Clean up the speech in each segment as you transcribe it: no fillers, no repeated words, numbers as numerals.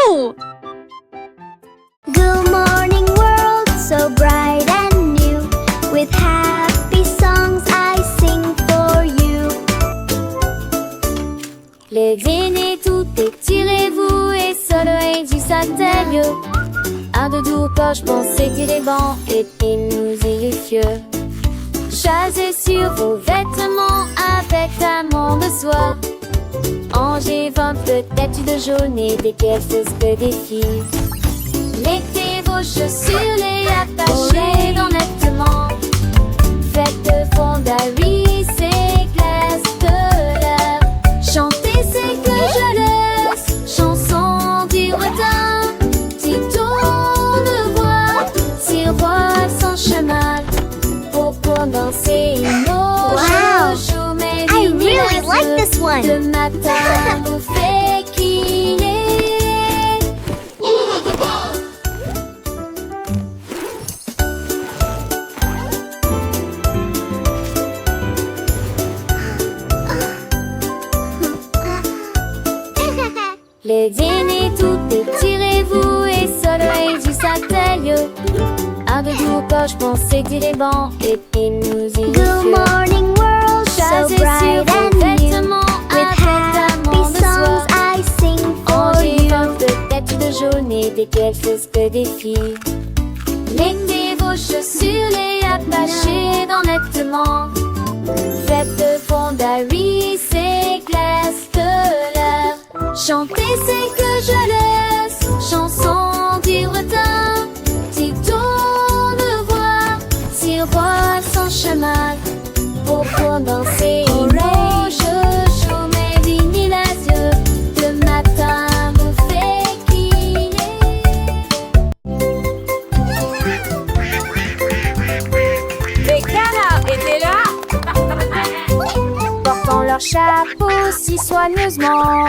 Woohoo! Good morning world, so bright and new. With happy songs I sing for you. Levez-les toutes, étirez-vous et soleil du satellite. Un de doux poche, pensez les bancs et nous y fieux. Chassez sur vos vêtements avec un de soie. Angers 20 peut-être de jaune et des caisses que des filles. Mettez vos chaussures, les attachez dans nettement. Faites de fondaries, c'est classe de l'air. Chantez, c'est que je laisse. Chanson du retard. Petit tour de voix, tiroir sans chemin. Pour danser une Wow. I really like this one. Le matin vous fait crier. Levez-les toutes, étirez-vous et soleil du satellite. Un de doux poche, pensez les bancs et nous y Good morning world, so Chassez bright sur vos and new. vêtements With avec un happy de songs soie. I sing for Angers you. peut-être de jaune et des quelques que des filles. Mettez vos chaussures, les attachez dans nettement. Faites de fondaries, c'est glace de l'air. Chantez, c'est que je laisse. Chanson du retard. Petit tour de voix, tiroir sans chemin. Pour danser rouge, chaud mais vignes les yeux. Le matin vous fait crier. Les canards étaient là. Portant leur chapeau si soigneusement.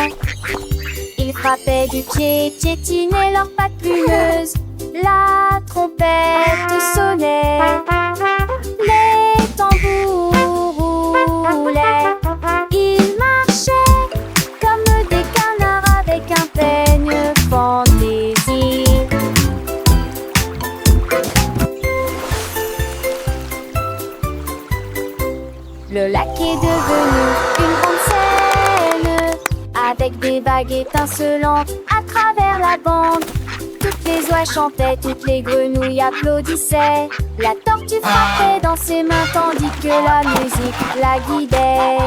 Ils frappaient du pied, piétinaient leurs pattes plumeuses. La trompette sonnait, les tambours roulaient. Ils marchaient comme des canards avec un peigne fantaisie. Le lac est devenu une grande scène, avec des vagues étincelantes à travers la bande. Toutes les oies chantaient, toutes les grenouilles applaudissaient. La tortue frappait dans ses mains tandis que la musique la guidait.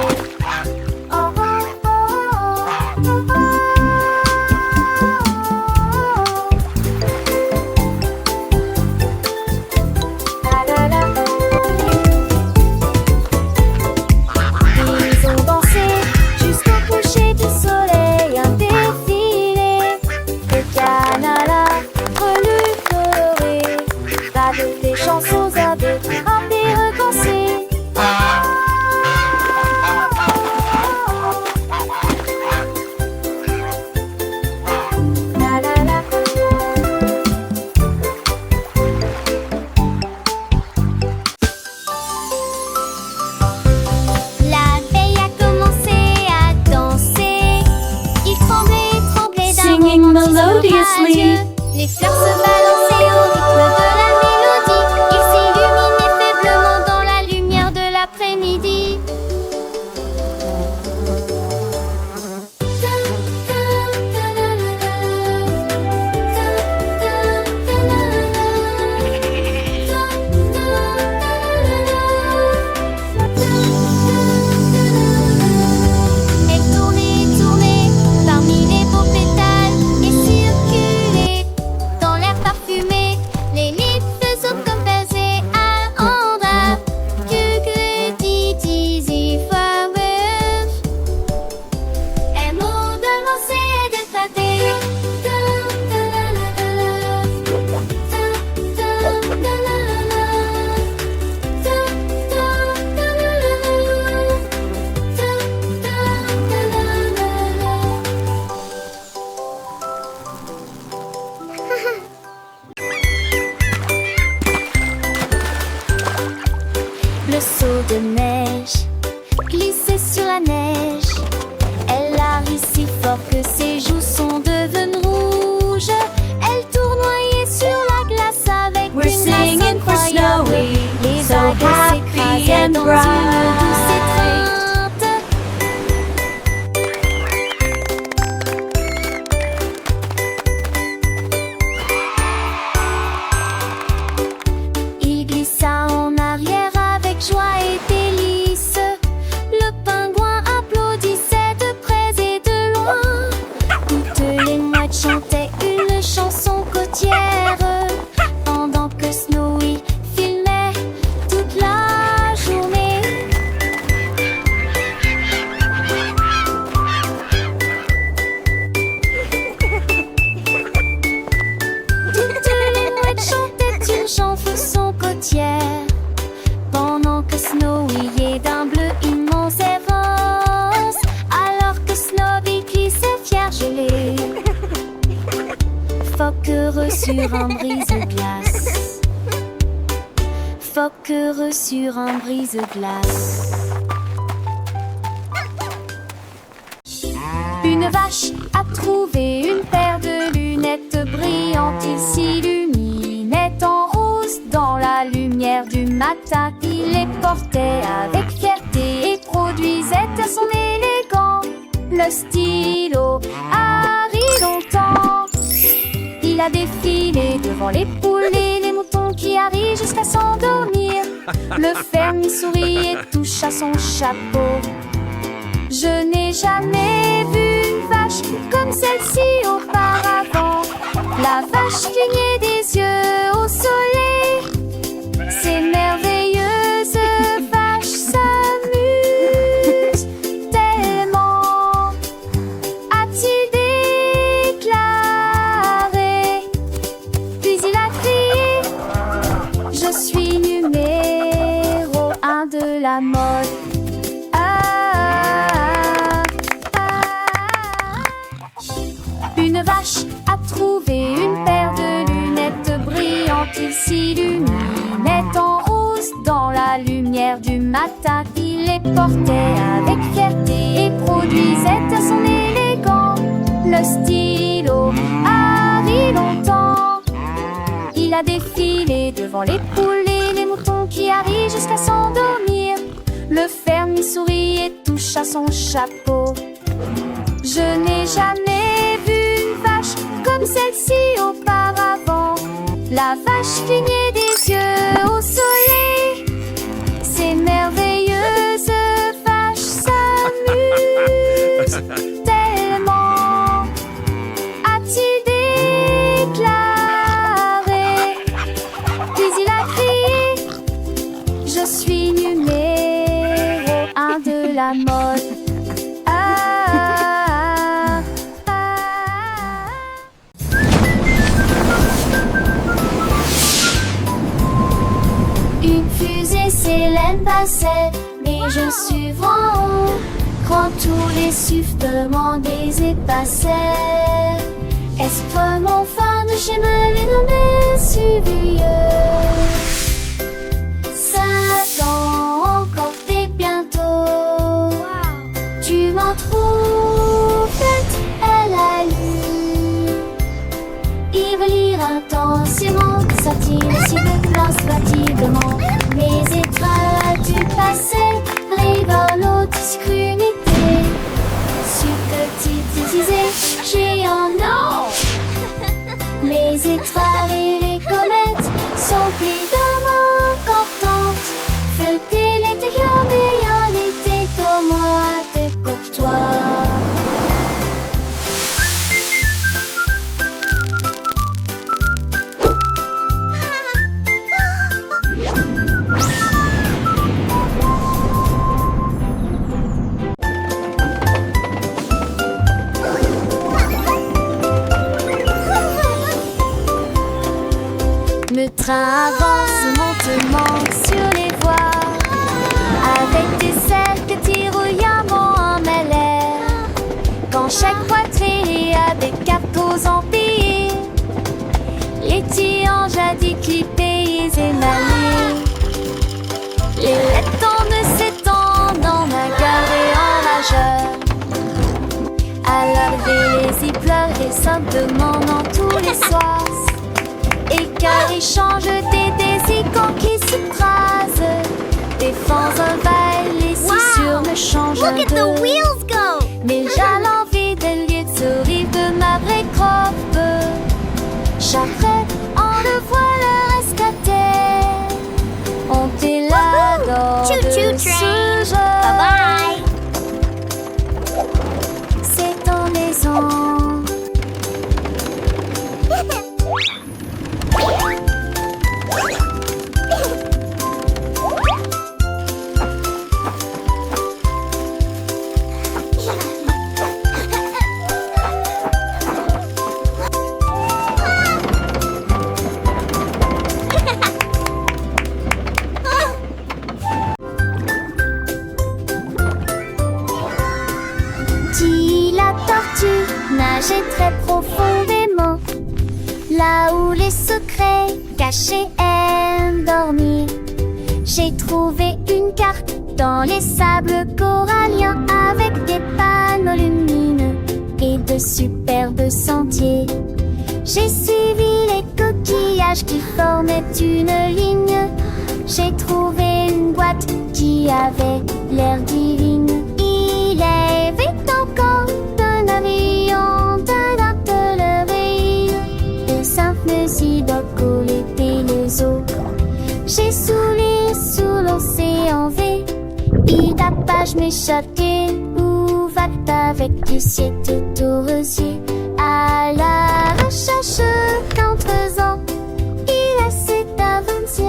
Oh, oh, oh, oh, oh, oh. La, la, la. Ils ont dansé jusqu'au coucher du soleil, un défilé de canards relus colorés, avec des chansons à deux, rappées recensées. La la la. La veille a commencé à danser. Il tremblait, tremblait d'un Singing romantisme melodiously. radieux. Les fleurs se balançaient au rythme de la mélodie. Il s'illuminait faiblement dans la lumière de l'après-midi. Elle tournait, tournait parmi les beaux pétales et circulait. une douce étreinte. Il glissa en arrière avec joie et délice. Le pingouin applaudissait de près et de loin. Toutes les mouettes chantaient une chanson côtière, pendant que Snowy filmait toute la journée. Toutes les mouettes chantaient une chanson côtière, pendant que Snowy est d'un bleu immense et rose, alors que Snowy glissait fier gelé. Phoque heureux sur un brise-glace. Phoque heureux sur un brise-glace. Une vache a trouvé une paire de lunettes brillantes. Il s'illuminait en rose dans la lumière du matin. Il les portait avec fierté et produisait à son élégant le stylo Harry longtemps. Il a défilé devant les poules et les moutons qui arrivent jusqu'à s'endormir. Le fermier sourit et touche à son chapeau. Je n'ai jamais vu une vache comme celle-ci auparavant. La vache clignait des yeux au soleil. Ces merveilleuses vaches s'amusent tellement, a-t-il déclaré. Puis il a crié: je suis numéro 1 de la mode. Une vache a trouvé une paire de lunettes brillantes. Il s'illuminait en rose dans la lumière du matin. Il les portait avec fierté et produisait à son élégant le stylo Harry longtemps. Il a défilé devant les poules et les moutons qui arrivent jusqu'à s'endormir. Le fermier sourit et touche à son chapeau. Je n'ai jamais vu une vache comme celle-ci auparavant. La vache clignait des yeux au soleil. Ces merveilleuses vaches s'amusent tellement, a-t-il déclaré. Puis il a crié: je suis numéro 1 de la mode. Une fusée Célène passait, mais je suis en haut. Quand tous les sifflements des épassaient, extrêmement fin de chez Melvin nommé Suvieux. 5 ans encore et bientôt. Tu m'en trouves bête, elle a lu. Il veut lire intensément, satire si de classe fatiguement. Mes étoiles as-tu passé, rigolo, discrimité. Subtilité, géant, non. Mes étoiles et les comètes sont évidemment importantes. Feuilleter l'intérieur, mais en été comme moi, t'es courtois. Le train avance lentement sur les voies, avec des ailes que tirouillamment en l'air. Quand chaque poitrine a des capos empilés, les tiens jadis clippés et émaillés. Les lettres tombent s'étendent en un carré enrageur. À l'arrivée, les y pleurent et s'abdemandent tous les soirs. Et car ils changent des icônes qui se crasent, défends un val, les scissures ne changent Look at the de. wheels go! Mais j'ai l'envie de lire ce livre de ma vraie croppe. Charret, on le voit le rescater. On t'éladore Choo-choo de train. ce jeu. Bye C'est en maison. Dit la tortue nageait très profondément, là où les secrets cachés aiment dormir. J'ai trouvé une carte dans les sables coralliens avec des panneaux lumineux et de superbes sentiers. J'ai suivi les coquillages qui formaient une ligne. J'ai trouvé une boîte qui avait l'air divine. Il avait encore d'un avion, d'un atelier, de simples idoles et les eaux. J'ai soulé sous l'océan V, et tapage m'échappait, où va avec du ciel tout aux rosiers. À la recherche qu'en faisant, il s'est avancé.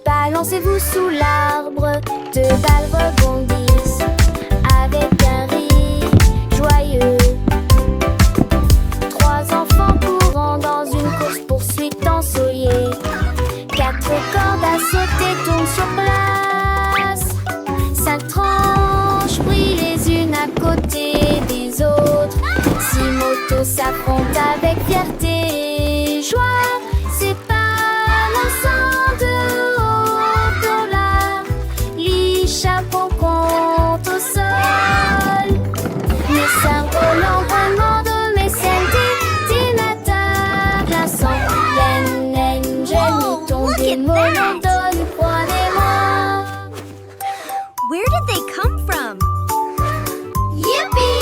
Balancez-vous sous l'arbre, deux balles rebondissent avec un rire joyeux. Trois enfants courant dans une course-poursuite ensoleillée. Quatre cordes à sauter tournent sur place. Cinq tranches brillent les unes à côté des autres. Six motos s'affrontent avec fierté et joie. C'est pas l'ensemble de haut dans l'air. Les chapeaux comptent au sol. Mes cerveaux l'entraînement de mes scènes d'ordinateur glaçant. Yen, j'ai tombé monotone, croyez-moi. Where did they come from? Yippee!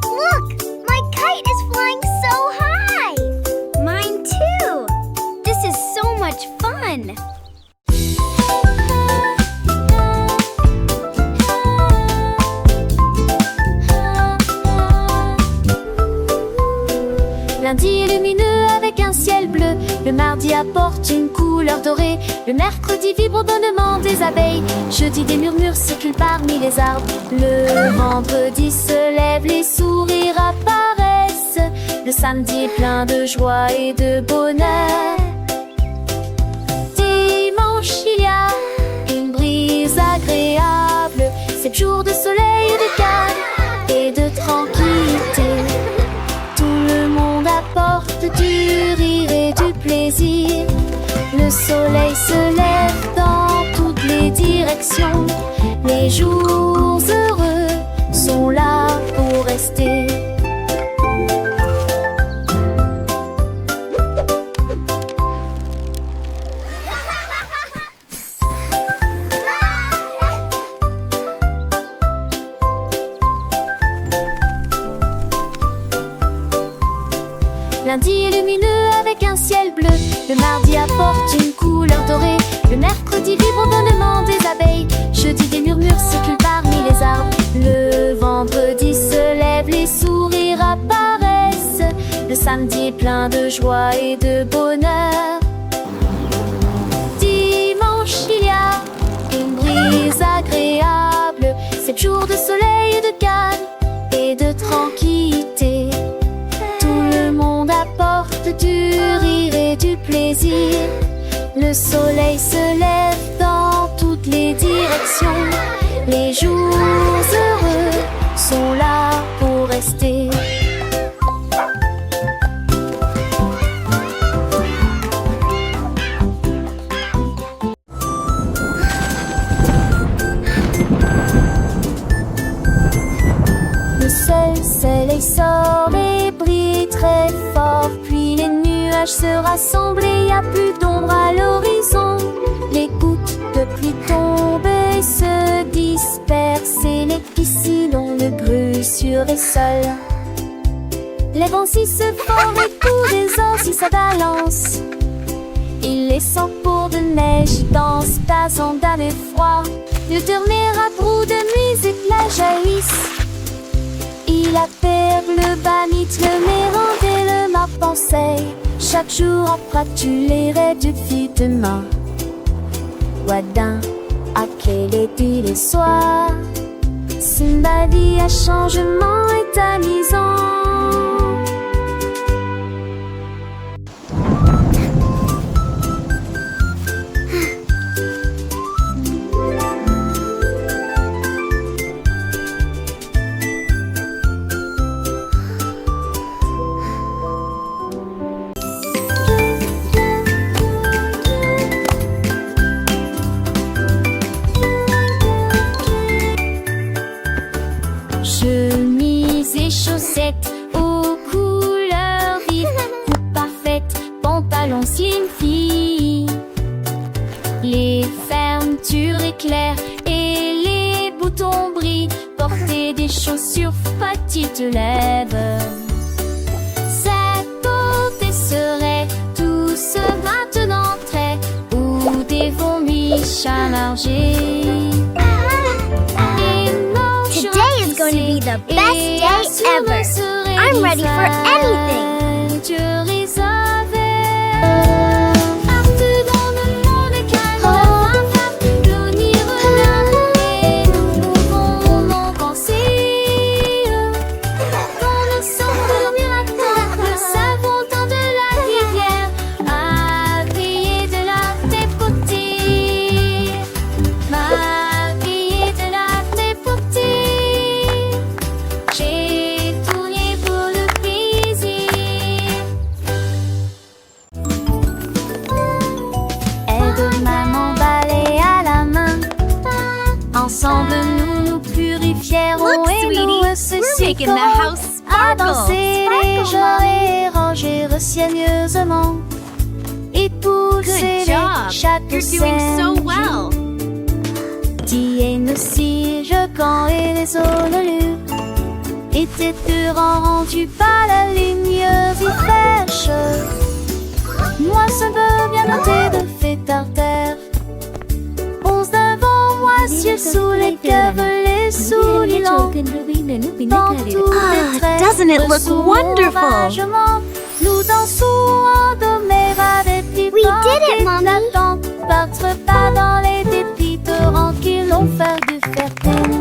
Look! My kite is flying so high! Mine too! This is so much fun! Lundi est lumineux avec un ciel bleu. Le mardi apporte une couleur dorée. Le mercredi vibre au bonnement des abeilles. Jeudi des murmures circulent parmi les arbres. Le vendredi se lève, les sourires apparaissent. Le samedi est plein de joie et de bonheur. Dimanche il y a une brise agréable. 7 jours de soleil et de calme et de tranquillité. Le monde apporte du rire et du plaisir. Le soleil se lève dans toutes les directions. Les jours heureux sont là pour rester. Lundi est lumineux avec un ciel bleu. Le mardi apporte une couleur dorée. Le mercredi vibre au bonnement des abeilles. Jeudi des murmures circulent parmi les arbres. Le vendredi se lève, les sourires apparaissent. Le samedi est plein de joie et de bonheur. Dimanche il y a une brise agréable. 7 jours de soleil et de calme et de tranquillité. Le monde apporte du rire et du plaisir. Le soleil se lève dans toutes les directions. Les jours heureux sont là pour rester. Le soleil sort et brille très fort, puis les nuages se rassemblent et y a plus d'ombre à l'horizon. Les gouttes de pluie tombent et se dispersent et les piscines ont le grue sur les sols. Les vents si se forment et tous les ans si ça balance. Il les sent pour de neige dans ta sandale et froid. Le dernier abrou de musique la jaillisse. Il appelle le banit, le mérande et le marpensei. Chaque jour après tu les rêves depuis demain. Wadin, à quel est le soir? Simbadi à changement est amusant. Chemise et chaussettes aux couleurs vives, coupe parfaite, pantalon slim fit. Les fermetures éclairent et les boutons brillent. Porter des chaussures petites lèvres. Cette beauté serait tous maintenant très ou des vomis chamargés. Today is going to be the best day ever. I'm ready for anything. Ensemble nous nous purifierons. Look, et sweetie, nous we're making the house à sparkle. danser les gens et ranger soigneusement et pousser Good job. chaque You're doing so scène. well. Tienne aussi, je camp et les ololus étaient rendus par la ligne fraîche. Moi, ça veut bien noter de fait par terre. Onze devant moi, ciel sous les cœurs, les souliers longs. Dans tous les traits, doesn't it look sous wonderful? l'oragement, nous dansons en doméra des petits We did it, Mommy. Battre pas dans les dépits torrents qui l'ont fait du fertile.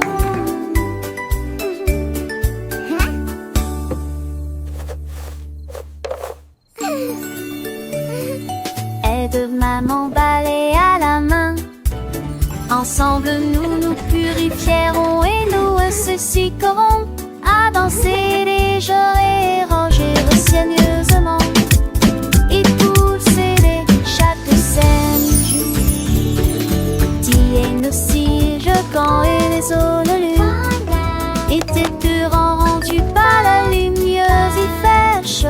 Aide maman balai à la main. Ensemble nous nous purifierons et nous associerons à danser les jours et ranger soigneusement et pousser chaque scène. Tienne aussi, je camp et les ololus étaient rendus par la lumineuse et fraîche.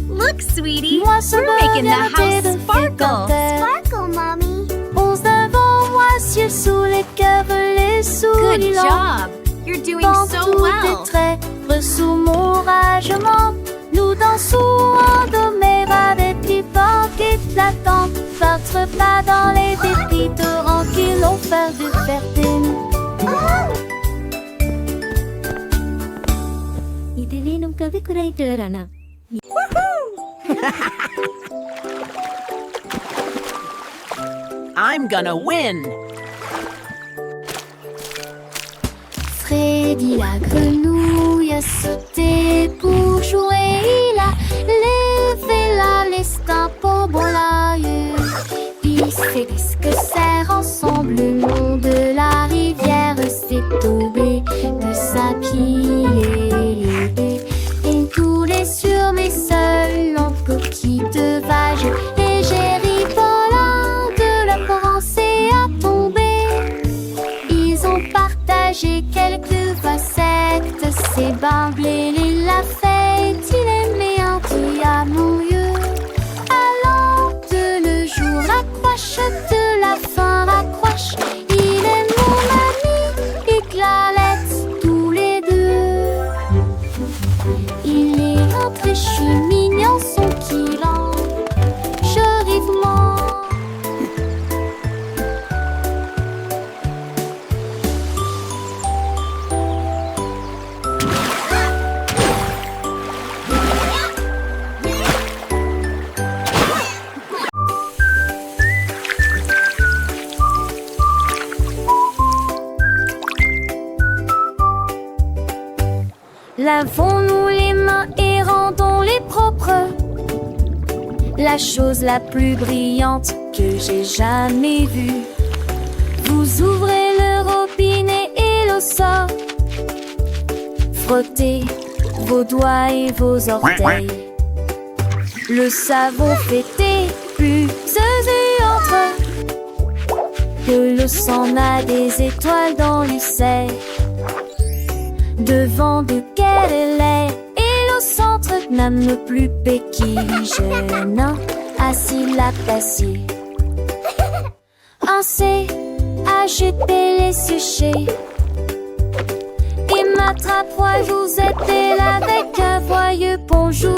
Look, sweetie, Moi, ça we're me making the vient house de sparkle. Sparkle, Mommy. Onze devant moi, ciel sous les cœurs, les souliers Good longs. job. You're doing Dans so tous well. tes traits, sous mon ragement, nous dansons en doméra des petits vents éclatants. Battre pas dans les dépits torrents qui l'ont fait du fertile. I'm gonna win. Freddy la grenouille a sauté pour jouer. Il a levé la l'estin pour bon l'aïeux. Puis c'est ce que serre ensemble le long de la rivière. C'est Lavons-nous les mains et rendons-les propres. La chose la plus brillante que j'ai jamais vue. Vous ouvrez le robinet et l'eau sort. Frottez vos doigts et vos orteils. Le savon fait des bulles et entre. De l'eau s'en a des étoiles dans l'usaire. Devant duquel elle est. Et l'eau centre, même le plus péquille jeune assis la placée. Ainsi, agiter les sujets. Et m'attrape-moi, vous êtes là avec un joyeux bonjour.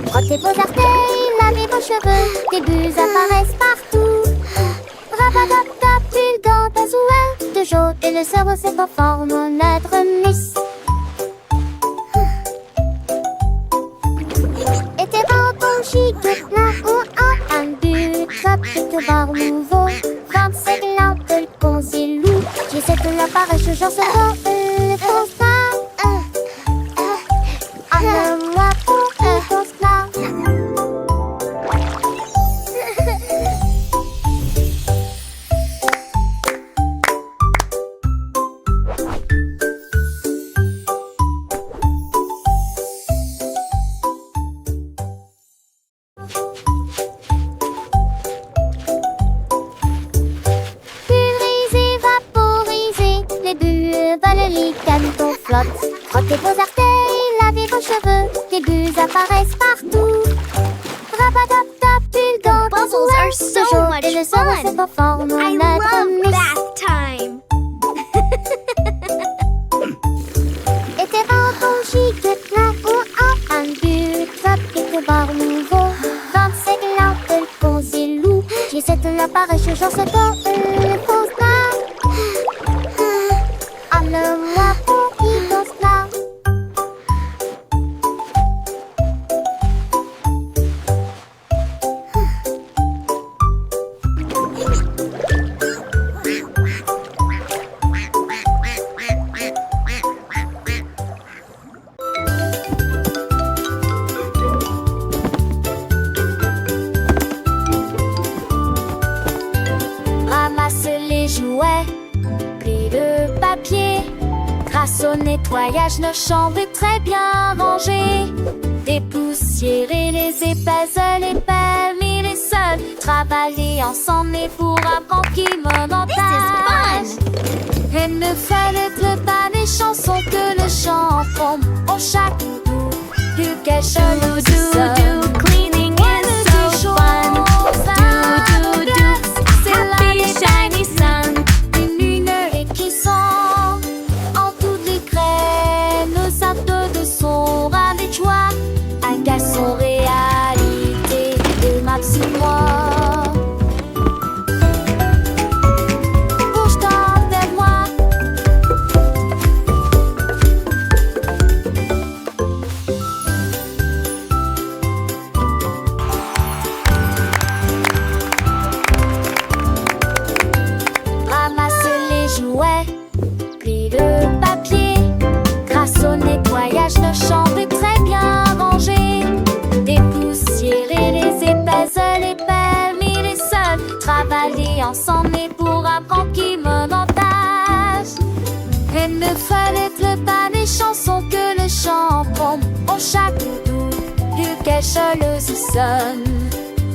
Frottez vos orteils, lavez vos cheveux, des bulles apparaissent partout. Rabatata, pull dans ta zouère de jaune et le cerveau se conforme en lettre miss. Et tes vents gigotent là ou en un but, chapitre bar nouveau. 25 lampes de concilou, j'essaie de l'apparaître, je genre ce le constat. Moi pour frottez vos orteils, lavez vos cheveux, des bulles apparaissent partout. Rabatata, pull dans ta Bubbles are so much et le cerveau se fun. conforme en I lettre love miss. bath time. Et tes vents gigotent là ou en un but, chapitre bar nouveau. 25 lampes de concilou, j'essaie de l'apparaître, je genre ce le constat. Moi pour qui danse là. Ramasse les jouets, plie le papier. Grâce au nettoyage, nos chambres est très bien rangées. Dépoussiérer les épaisseurs, les permis, les sols. Travailler ensemble et pour apprendre qui me montage. Et ne fallait pas des chansons que le chant tombe. Au chaque doudou, du quelque chose Do cleaning is so fun. Do c'est happy shiny sun. Une lumière qui sent en toutes les graines. Nos actes de son ras des joies. Un garçon réalité de Maxime-moi. Bouge-toi vers moi. Ramasse les jouets, plie le papier. Grâce au nettoyage, nos chambres est très bien rangées. Dépoussiérer les épaisseurs, les permis, les sols. Travailler ensemble et pour apprendre qui me montage. Et ne fallait pas des chansons que le chant tombe. Au chaque doudou, du quelque chose sonne.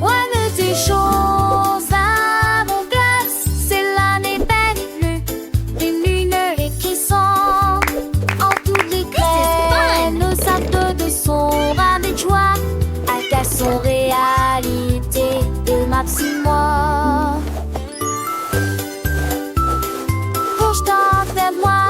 Ouais, de ces choses à mon glace, c'est l'année belle, une lumière qui sent en toutes les graines. Nos actes de son ras des joies, un garçon réalité de Maxime-moi. Bouge-toi vers moi.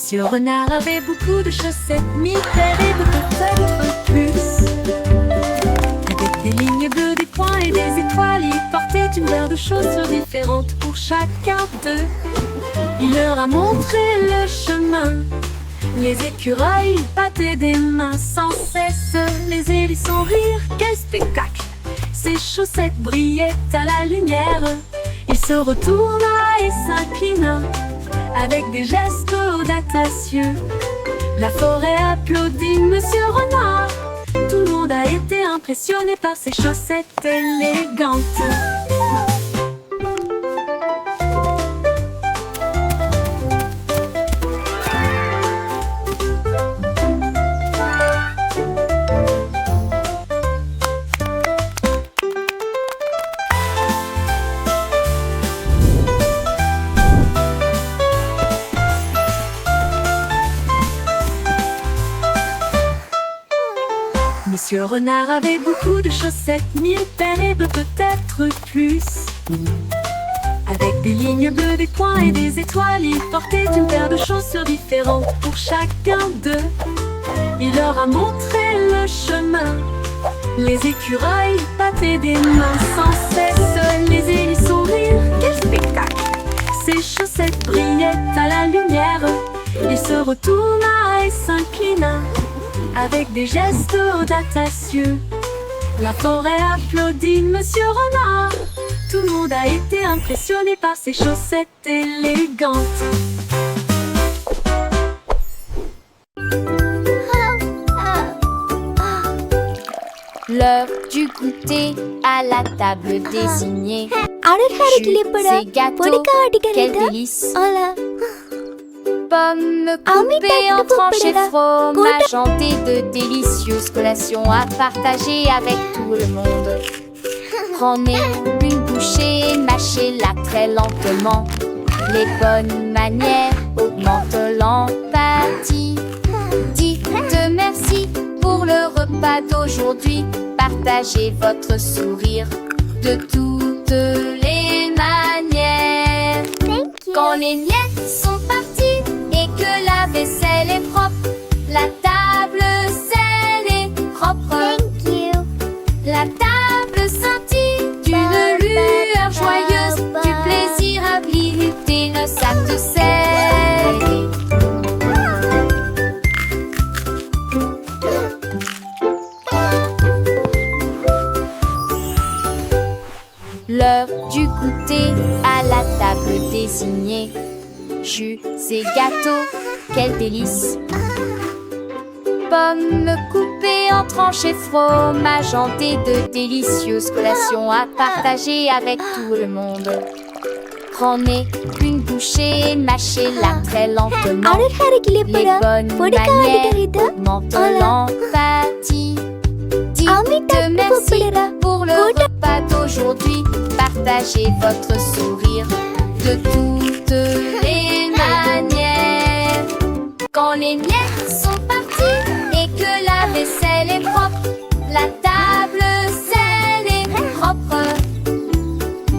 Monsieur Renard avait beaucoup de chaussettes, mille paires et peut-être plus. Avec des lignes bleues, des points et des étoiles, il portait une paire de chaussures différentes pour chacun d'eux. Il leur a montré le chemin. Les écureuils battaient des mains sans cesse, les hérissons rirent, quel spectacle! Ses chaussettes brillaient à la lumière. Il se retourna et s'inclina avec des gestes audacieux. La forêt applaudit Monsieur Renard. Tout le monde a été impressionné par ses chaussettes élégantes. Monsieur Renard avait beaucoup de chaussettes, mille paires et peut-être plus. Avec des lignes bleues, des points et des étoiles, il portait une paire de chaussures différentes pour chacun d'eux. Il leur a montré le chemin. Les écureuils battaient des mains sans cesse, les hérissons rirent, quel spectacle! Ses chaussettes brillaient à la lumière. Il se retourna et s'inclina avec des gestes audacieux. La forêt applaudit Monsieur Renard. Tout le monde a été impressionné par ses chaussettes élégantes. L'heure du goûter à la table désignée. Jus Ces gâteaux, quel délice! Pommes coupées en tranches et fromage hanté de délicieuses collations à partager avec tout le monde. Prenez une bouchée et mâchez-la très lentement. Les bonnes manières augmentent l'empathie. Dites merci pour le repas d'aujourd'hui. Partagez votre sourire de toutes les manières. Quand les miettes sont parties et que la vaisselle est propre, la table scelle est propre. La table scintille d'une lueur joyeuse, du plaisir habilité le sac de sel. L'heure du goûter à la table désignée. Jus et gâteaux, quel délice! Pommes coupées en tranches et fromage hanté de délicieuses collations à partager avec tout le monde. Prenez une bouchée et mâchez-la très lentement. Les bonnes manières augmentent l'empathie. Dites merci pour le repas d'aujourd'hui. Partagez votre sourire de toutes les manières. Quand les miettes sont parties et que la vaisselle est propre, la table scelle est propre.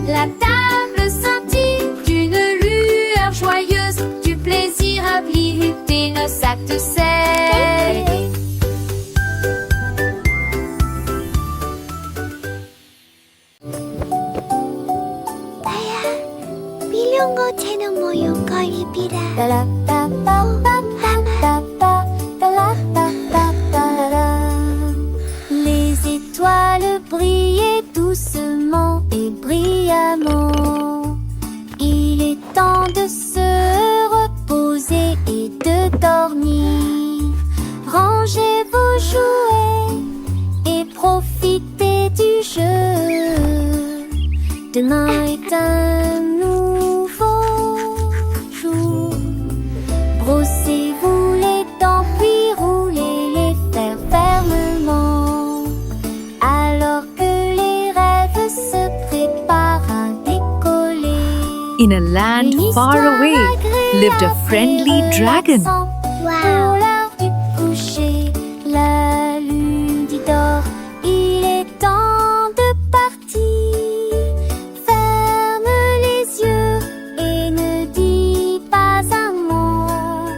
La table scintille d'une lueur joyeuse, du plaisir habilité le sac de sel. 필요한 채널 모형 걸비라. Les étoiles brillaient doucement et brillamment. Il est temps de se reposer et de dormir. Rangez vos jouets et profitez du jeu. Demain est un nouveau jour. Brossez-vous les dents puis roulez les fers fermement. Alors que les rêves se préparent à décoller. In a land far away lived a friendly dragon. Pour l'heure du coucher, la lune dit d'or, il est temps de partir. Ferme les yeux et ne dis pas un mot.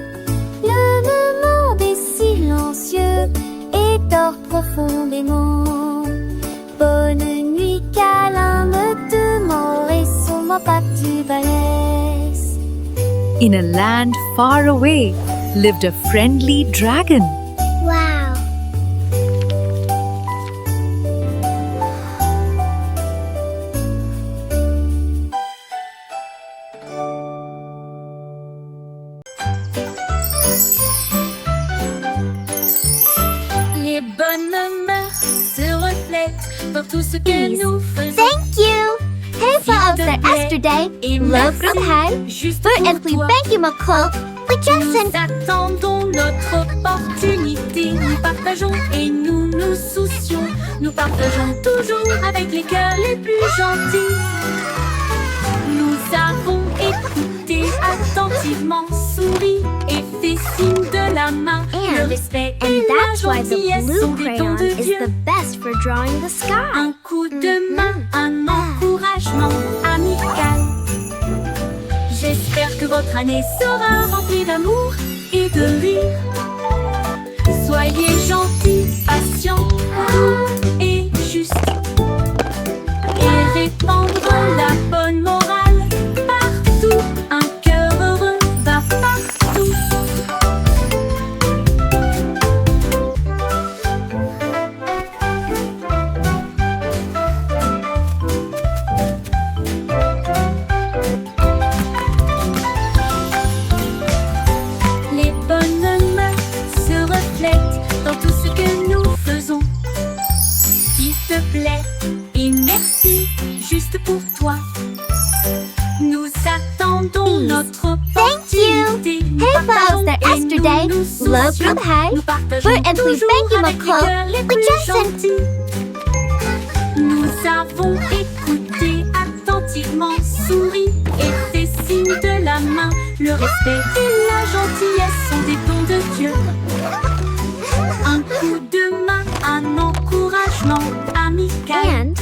In a land far away lived a friendly dragon. Wow. Les bonnes mœurs se reflètent dans tout ce que nous faisons. Thank you. Hej för oss yesterday. Love from Hej. Juste För pour en fly toi, thank you McCall. We just nous sent attendons notre opportunité. Nous partageons et nous nous soucions. Nous partageons toujours avec les cœurs les plus gentils. Nous avons écouté attentivement, souri et fait signe de la main. Le respect et la That's why the gentillesse sont blue des dons crayon de is Dieu. the best for drawing the sky. Un coup de main, un encouragement amical. J'espère que votre année sera remplie d'amour et de rire. Soyez gentils, patients, doux et justes. Et répandre la bonne morale partout. Un cœur heureux va partout. Les bonnes mœurs se reflètent dans tout ce que nous faisons. S'il te plaît et merci, juste pour toi. Nous attendons notre opportunité. Nous Hey, partageons folks, that et yesterday, nous nous love soucions. from Hej. Nous partageons For and we toujours thank you, avec les McCall. cœurs les We plus just sent- gentils. Nous avons écouté attentivement, souri et fait signe de la main. Le respect et la gentillesse sont des dons de Dieu. Un coup de main, un encouragement amical.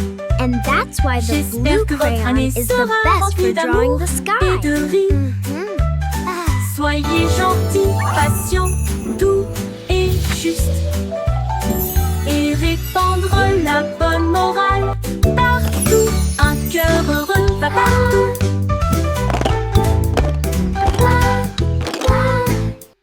And that's why the J'espère blue que votre crayon année is the sera best for remplie drawing d'amour the et sky. de rire. Soyez